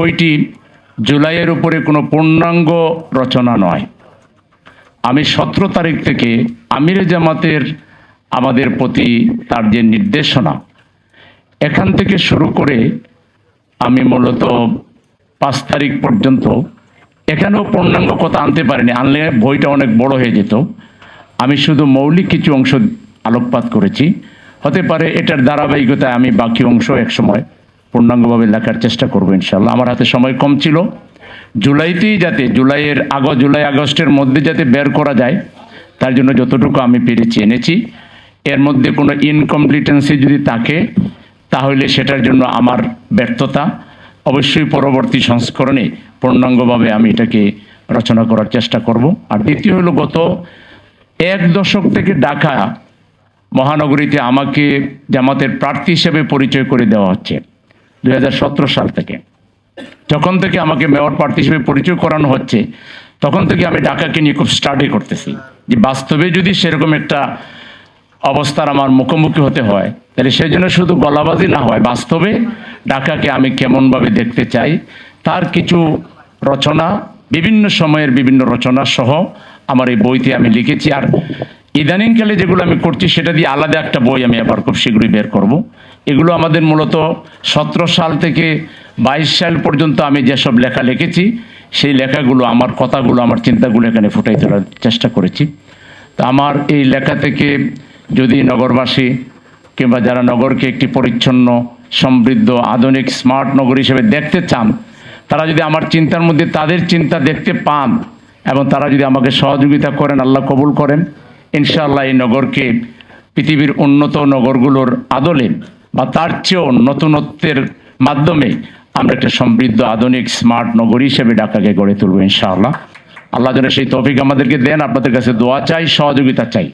বইটি জুলাইয়ের উপরে কোনো পূর্ণাঙ্গ রচনা নয়। আমি 17 তারিখ থেকে আমিরে জামাতের আমাদের প্রতি তার যে নির্দেশনা, এখান থেকে শুরু করে আমি মূলত 5 তারিখ পর্যন্ত এখানেও পূর্ণাঙ্গ কথা আনতে পারিনি, আনলে বইটা অনেক বড় হয়ে যেত। আমি শুধু মৌলিক কিছু অংশ আলোকপাত করেছি। হতে পারে এটার ধারাবাহিকতায় আমি বাকি অংশ একসময় পূর্ণাঙ্গভাবে লেখার চেষ্টা করবো ইনশাল্লাহ। আমার হাতে সময় কম ছিল, জুলাইতেই যাতে জুলাই আগস্টের মধ্যে যাতে বের করা যায়, তার জন্য যতটুকু আমি পেরেছি এনেছি। এর মধ্যে কোনো ইনকমপ্লিটেন্সি যদি থাকে তাহলে সেটার জন্য আমার ব্যর্থতা। অবশ্যই পরবর্তী সংস্করণে পূর্ণাঙ্গভাবে আমি এটাকে রচনা করার চেষ্টা করব। আর দ্বিতীয় হলো, গত 1 দশক থেকে ঢাকা মহানগরীতে আমাকে জামাতের প্রার্থী হিসেবে পরিচয় করে দেওয়া হচ্ছে। 2017 সাল থেকে, যখন থেকে আমাকে মেয়র প্রার্থী হিসেবে পরিচয় করানো হচ্ছে, তখন থেকে আমি ঢাকাকে নিয়ে খুব স্টাডি করতেছি যে বাস্তবে যদি সেরকম একটা অবস্থার আমার মুখোমুখি হতে হয়, তাহলে সেই জন্য শুধু গলাবাজি না হয়, বাস্তবে ঢাকাকে আমি কেমনভাবে দেখতে চাই, তার কিছু রচনা, বিভিন্ন সময়ের বিভিন্ন রচনা সহ আমার এই বইতে আমি লিখেছি। আর ইদানিংকালে যেগুলো আমি করছি সেটা দিয়ে আলাদা একটা বই আমি আবার খুব শীঘ্রই বের করব। এগুলো আমাদের মূলত 17 সাল থেকে 22 সাল পর্যন্ত আমি যেসব লেখা লিখেছি, সেই লেখাগুলো, আমার কথাগুলো, আমার চিন্তাগুলো এখানে ফুটাই তোলার চেষ্টা করেছি। তো আমার এই লেখা থেকে যদি নগরবাসী কিংবা যারা নগরকে একটি পরিচ্ছন্ন, সমৃদ্ধ, আধুনিক, স্মার্ট নগর হিসেবে দেখতে চান, তারা যদি আমার চিন্তার মধ্যে তাদের চিন্তা দেখতে পান এবং তারা যদি আমাকে সহযোগিতা করেন, আল্লাহ কবুল করেন, ইনশাআল্লাহ এই নগরকে পৃথিবীর উন্নত নগরগুলোর আদলে বা তার চেয়েও নতুনত্বের মাধ্যমে আমরা একটা সমৃদ্ধ, আধুনিক, স্মার্ট নগরী হিসেবে ঢাকাকে গড়ে তুলব ইনশাআল্লাহ। আল্লাহ যেন সেই তৌফিক আমাদেরকে দেন। আপনাদের কাছে দোয়া চাই, সহযোগিতা চাই।